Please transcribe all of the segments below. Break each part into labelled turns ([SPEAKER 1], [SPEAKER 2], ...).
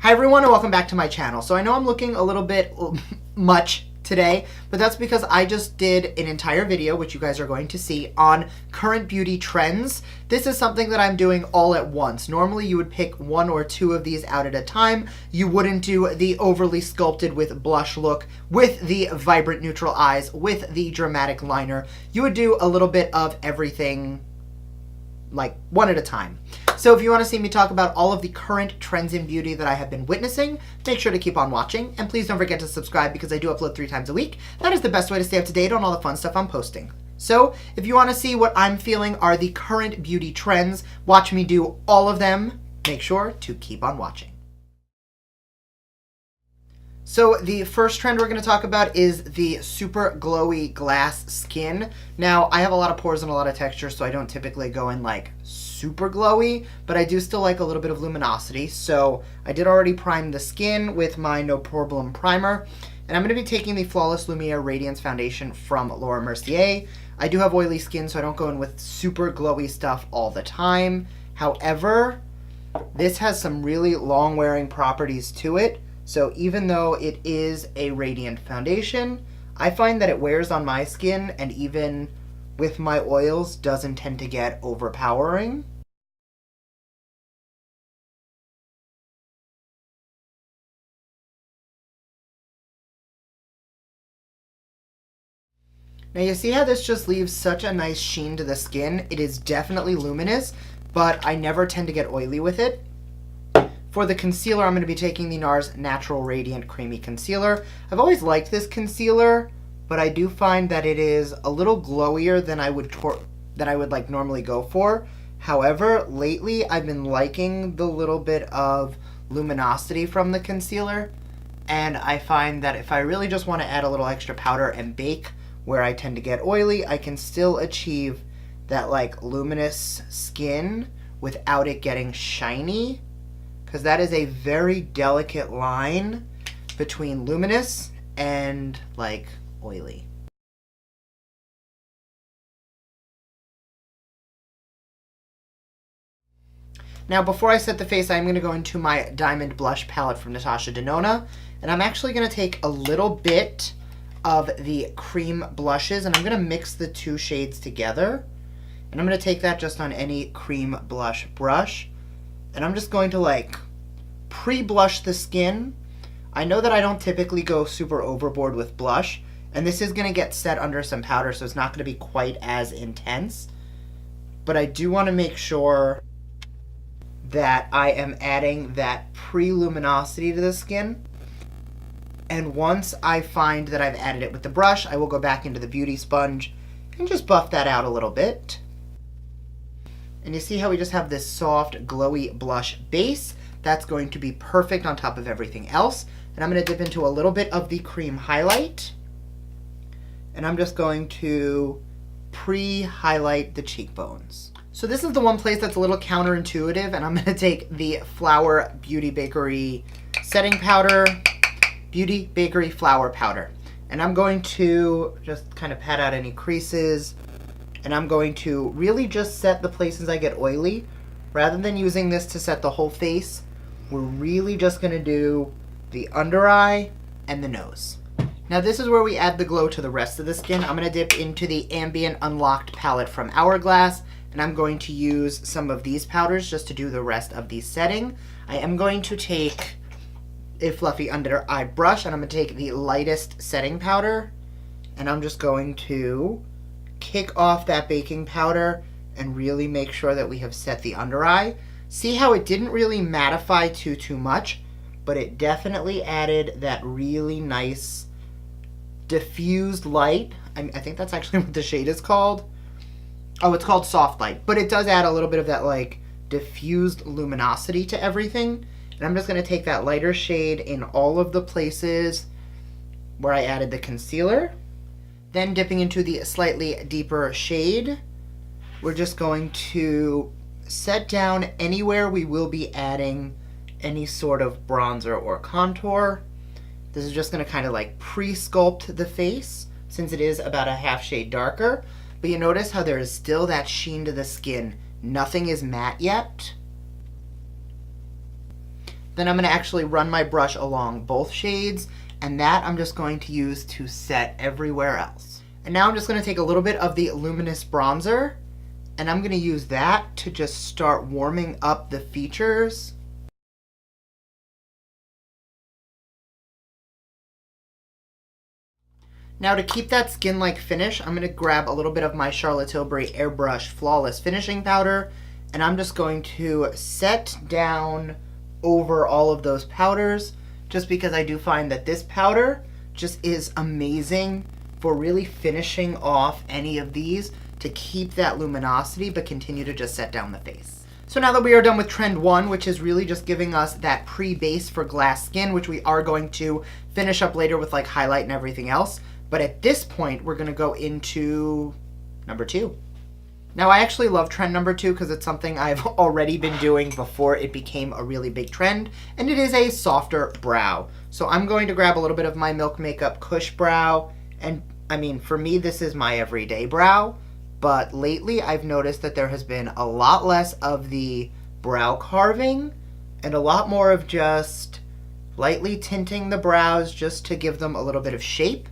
[SPEAKER 1] Hi everyone and welcome back to my channel. So I know I'm looking a little bit much today, but that's because I just did an entire video, which you guys are going to see, on current beauty trends. This is something that I'm doing all at once. Normally you would pick one or two of these out at a time. You wouldn't do the overly sculpted with blush look, with the vibrant neutral eyes, with the dramatic liner. You would do a little bit of everything, like one at a time. So if you want to see me talk about all of the current trends in beauty that I have been witnessing, make sure to keep on watching. And please don't forget to subscribe because I do upload 3 times a week. That is the best way to stay up to date on all the fun stuff I'm posting. So if you want to see what I'm feeling are the current beauty trends, watch me do all of them. Make sure to keep on watching. So the first trend we're going to talk about is the super glowy glass skin. Now, I have a lot of pores and a lot of texture, so I don't typically go in like super glowy, but I do still like a little bit of luminosity. So I did already prime the skin with my No Problem primer, and I'm going to be taking the Flawless Lumiere Radiance Foundation from Mercier. I do have oily skin, so I don't go in with super glowy stuff all the time. However, this has some really long-wearing properties to it. So even though it is a radiant foundation, I find that it wears on my skin, and even with my oils doesn't tend to get overpowering. Now you see how this just leaves such a nice sheen to the skin? It is definitely luminous, but I never tend to get oily with it. For the concealer, I'm going to be taking the NARS Natural Radiant Creamy Concealer. I've always liked this concealer, but I do find that it is a little glowier than I would like normally go for. However, lately I've been liking the little bit of luminosity from the concealer, and I find that if I really just want to add a little extra powder and bake where I tend to get oily, I can still achieve that like luminous skin without it getting shiny. Because that is a very delicate line between luminous and, like, oily. Now, before I set the face, I'm going to go into my Diamond Blush palette from Natasha Denona. And I'm actually going to take a little bit of the cream blushes, and I'm going to mix the 2 shades together. And I'm going to take that just on any cream blush brush. And I'm just going to like pre-blush the skin. I know that I don't typically go super overboard with blush, and this is going to get set under some powder, so it's not going to be quite as intense. But I do want to make sure that I am adding that pre-luminosity to the skin. And once I find that I've added it with the brush, I will go back into the beauty sponge and just buff that out a little bit. And you see how we just have this soft, glowy blush base? That's going to be perfect on top of everything else. And I'm going to dip into a little bit of the cream highlight. And I'm just going to pre-highlight the cheekbones. So this is the one place that's a little counterintuitive, and I'm going to take the Flower Beauty Bakerie setting powder, Beauty Bakerie flower powder. And I'm going to just kind of pat out any creases. And I'm going to really just set the places I get oily. Rather than using this to set the whole face, we're really just going to do the under eye and the nose. Now this is where we add the glow to the rest of the skin. I'm going to dip into the Ambient Unlocked palette from Hourglass, and I'm going to use some of these powders just to do the rest of the setting. I am going to take a fluffy under eye brush, and I'm going to take the lightest setting powder, and I'm just going to kick off that baking powder and really make sure that we have set the under eye. See how it didn't really mattify too much, but it definitely added that really nice diffused light. I think that's actually what the shade is called. Oh, it's called Soft Light, but it does add a little bit of that like diffused luminosity to everything. And I'm just going to take that lighter shade in all of the places where I added the concealer. Then dipping into the slightly deeper shade, we're just going to set down anywhere we will be adding any sort of bronzer or contour. This is just going to kind of like pre-sculpt the face since it is about a half shade darker. But you notice how there is still that sheen to the skin. Nothing is matte yet. Then I'm going to actually run my brush along both shades, and that I'm just going to use to set everywhere else. And now I'm just going to take a little bit of the luminous bronzer, and I'm going to use that to just start warming up the features. Now to keep that skin-like finish, I'm going to grab a little bit of my Charlotte Tilbury Airbrush Flawless Finishing Powder, and I'm just going to set down over all of those powders, just because I do find that this powder just is amazing for really finishing off any of these to keep that luminosity but continue to just set down the face. So now that we are done with trend 1, which is really just giving us that pre-base for glass skin, which we are going to finish up later with like highlight and everything else, but at this point we're going to go into number 2. Now I actually love trend number 2 because it's something I've already been doing before it became a really big trend, and it is a softer brow. So I'm going to grab a little bit of my Milk Makeup Cush Brow, and I mean, for me this is my everyday brow, but lately I've noticed that there has been a lot less of the brow carving and a lot more of just lightly tinting the brows just to give them a little bit of shape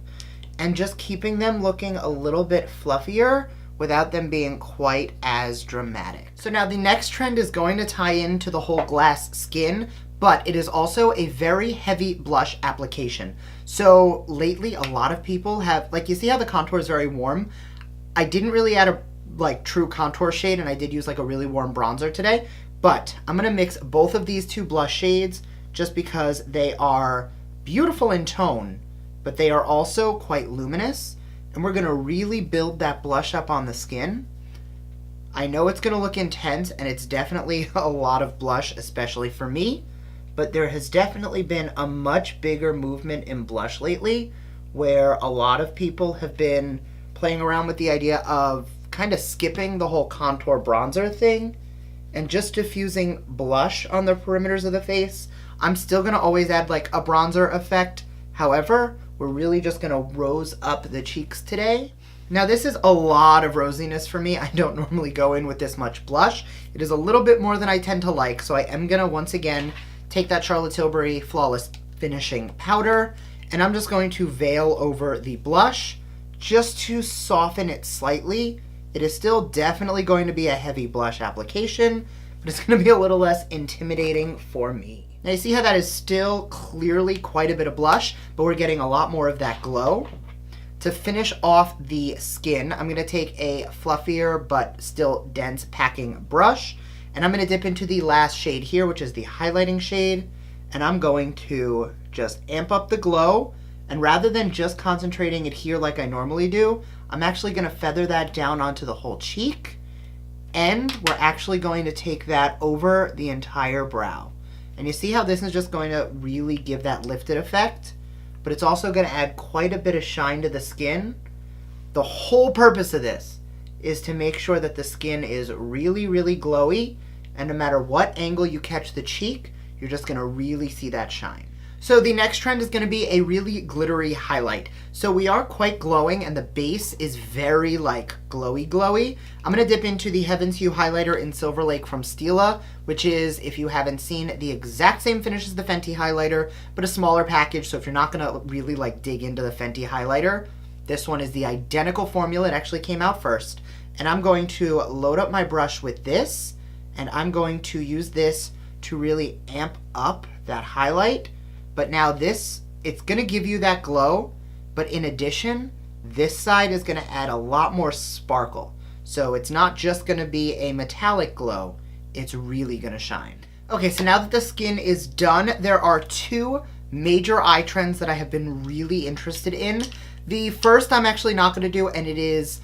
[SPEAKER 1] and just keeping them looking a little bit fluffier without them being quite as dramatic. So now the next trend is going to tie into the whole glass skin, but it is also a very heavy blush application. So lately a lot of people have, like, you see how the contour is very warm? I didn't really add a like true contour shade, and I did use like a really warm bronzer today, but I'm gonna mix both of these 2 blush shades just because they are beautiful in tone, but they are also quite luminous, and we're gonna really build that blush up on the skin. I know it's gonna look intense, and it's definitely a lot of blush, especially for me, but there has definitely been a much bigger movement in blush lately, where a lot of people have been playing around with the idea of kind of skipping the whole contour bronzer thing and just diffusing blush on the perimeters of the face. I'm still gonna always add like a bronzer effect. However, we're really just gonna rose up the cheeks today. Now this is a lot of rosiness for me. I don't normally go in with this much blush. It is a little bit more than I tend to like, so I am gonna once again take that Charlotte Tilbury Flawless Finishing Powder, and I'm just going to veil over the blush just to soften it slightly. It is still definitely going to be a heavy blush application, but it's going to be a little less intimidating for me. Now you see how that is still clearly quite a bit of blush, but we're getting a lot more of that glow. To finish off the skin, I'm going to take a fluffier but still dense packing brush, and I'm going to dip into the last shade here, which is the highlighting shade, and I'm going to just amp up the glow. And rather than just concentrating it here like I normally do, I'm actually going to feather that down onto the whole cheek, and we're actually going to take that over the entire brow. And you see how this is just going to really give that lifted effect, but it's also going to add quite a bit of shine to the skin. The whole purpose of this is to make sure that the skin is really, really glowy, and no matter what angle you catch the cheek, you're just going to really see that shine. So the next trend is going to be a really glittery highlight. So we are quite glowing, and the base is very like glowy. I'm going to dip into the Heaven's Hue highlighter in Silverlake from Stila, which is, if you haven't seen, the exact same finish as the Fenty highlighter, but a smaller package. So if you're not going to really like dig into the Fenty highlighter, this one is the identical formula. It actually came out first. And I'm going to load up my brush with this, and I'm going to use this to really amp up that highlight. But now this, it's going to give you that glow, but in addition, this side is going to add a lot more sparkle. So it's not just going to be a metallic glow, it's really going to shine. Okay, so now that the skin is done, there are 2 major eye trends that I have been really interested in. The first I'm actually not going to do, and it is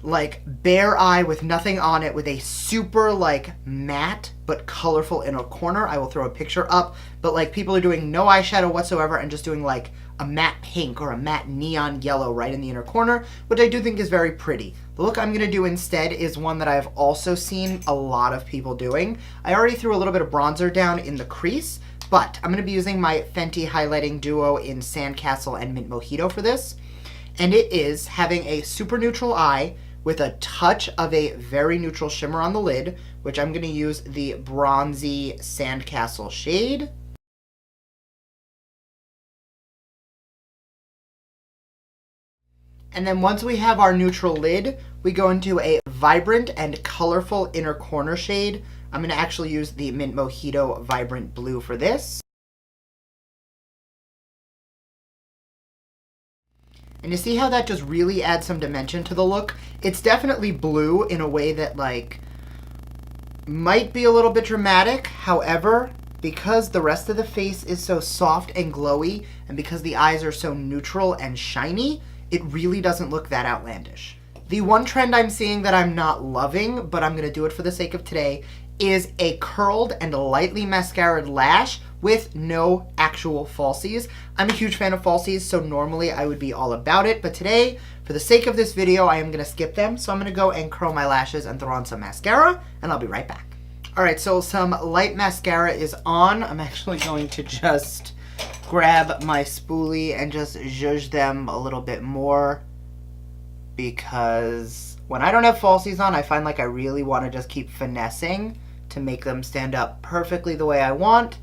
[SPEAKER 1] like bare eye with nothing on it with a super like matte but colorful inner corner. I will throw a picture up, but like people are doing no eyeshadow whatsoever and just doing like a matte pink or a matte neon yellow right in the inner corner, which I do think is very pretty. The look I'm going to do instead is one that I've also seen a lot of people doing. I already threw a little bit of bronzer down in the crease, but I'm going to be using my Fenty highlighting duo in Sandcastle and Mint Mojito for this, and it is having a super neutral eye with a touch of a very neutral shimmer on the lid, which I'm going to use the bronzy Sandcastle shade. And then once we have our neutral lid, we go into a vibrant and colorful inner corner shade. I'm going to actually use the Mint Mojito Vibrant Blue for this. And you see how that just really adds some dimension to the look? It's definitely blue in a way that, like, might be a little bit dramatic. However, because the rest of the face is so soft and glowy, and because the eyes are so neutral and shiny, it really doesn't look that outlandish. The one trend I'm seeing that I'm not loving, but I'm going to do it for the sake of today, is a curled and lightly mascaraed lash with no actual falsies. I'm a huge fan of falsies, so normally I would be all about it, but today, for the sake of this video, I am going to skip them. So I'm going to go and curl my lashes and throw on some mascara, and I'll be right back. Alright, so some light mascara is on. I'm actually going to just grab my spoolie and just zhuzh them a little bit more, because when I don't have falsies on, I find like I really want to just keep finessing to make them stand up perfectly the way I want,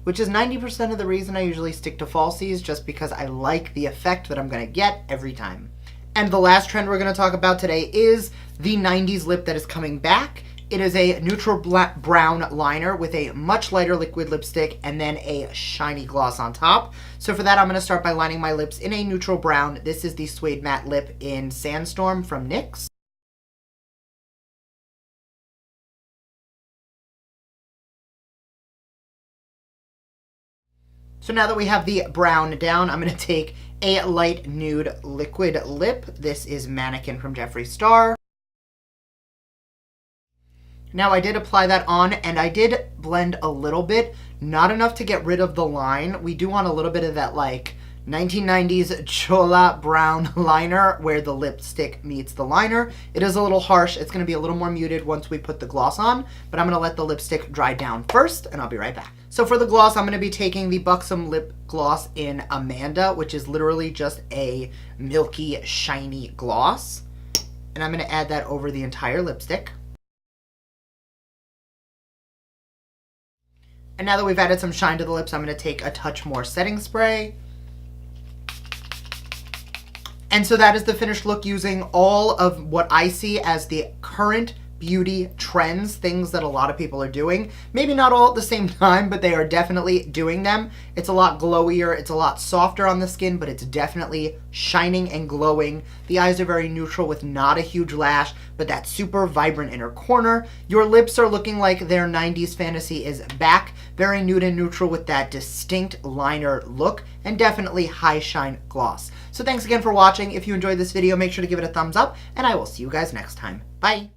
[SPEAKER 1] which is 90% of the reason I usually stick to falsies, just because I like the effect that I'm going to get every time. And the last trend we're going to talk about today is the 90s lip that is coming back. It is a neutral brown liner with a much lighter liquid lipstick and then a shiny gloss on top. So for that, I'm going to start by lining my lips in a neutral brown. This is the Suede Matte Lip in Sandstorm from NYX. So now that we have the brown down, I'm going to take a light nude liquid lip. This is Mannequin from Jeffree Star. Now I did apply that on, and I did blend a little bit, not enough to get rid of the line. We do want a little bit of that like 1990s chola brown liner where the lipstick meets the liner. It is a little harsh. It's going to be a little more muted once we put the gloss on, but I'm going to let the lipstick dry down first, and I'll be right back. So for the gloss, I'm going to be taking the Buxom Lip Gloss in Amanda, which is literally just a milky, shiny gloss. And I'm going to add that over the entire lipstick. And now that we've added some shine to the lips, I'm going to take a touch more setting spray. And so that is the finished look using all of what I see as the current beauty trends, things that a lot of people are doing. Maybe not all at the same time, but they are definitely doing them. It's a lot glowier, it's a lot softer on the skin, but it's definitely shining and glowing. The eyes are very neutral with not a huge lash, but that super vibrant inner corner. Your lips are looking like their 90s fantasy is back. Very nude and neutral with that distinct liner look, and definitely high shine gloss. So thanks again for watching. If you enjoyed this video, make sure to give it a thumbs up, and I will see you guys next time. Bye!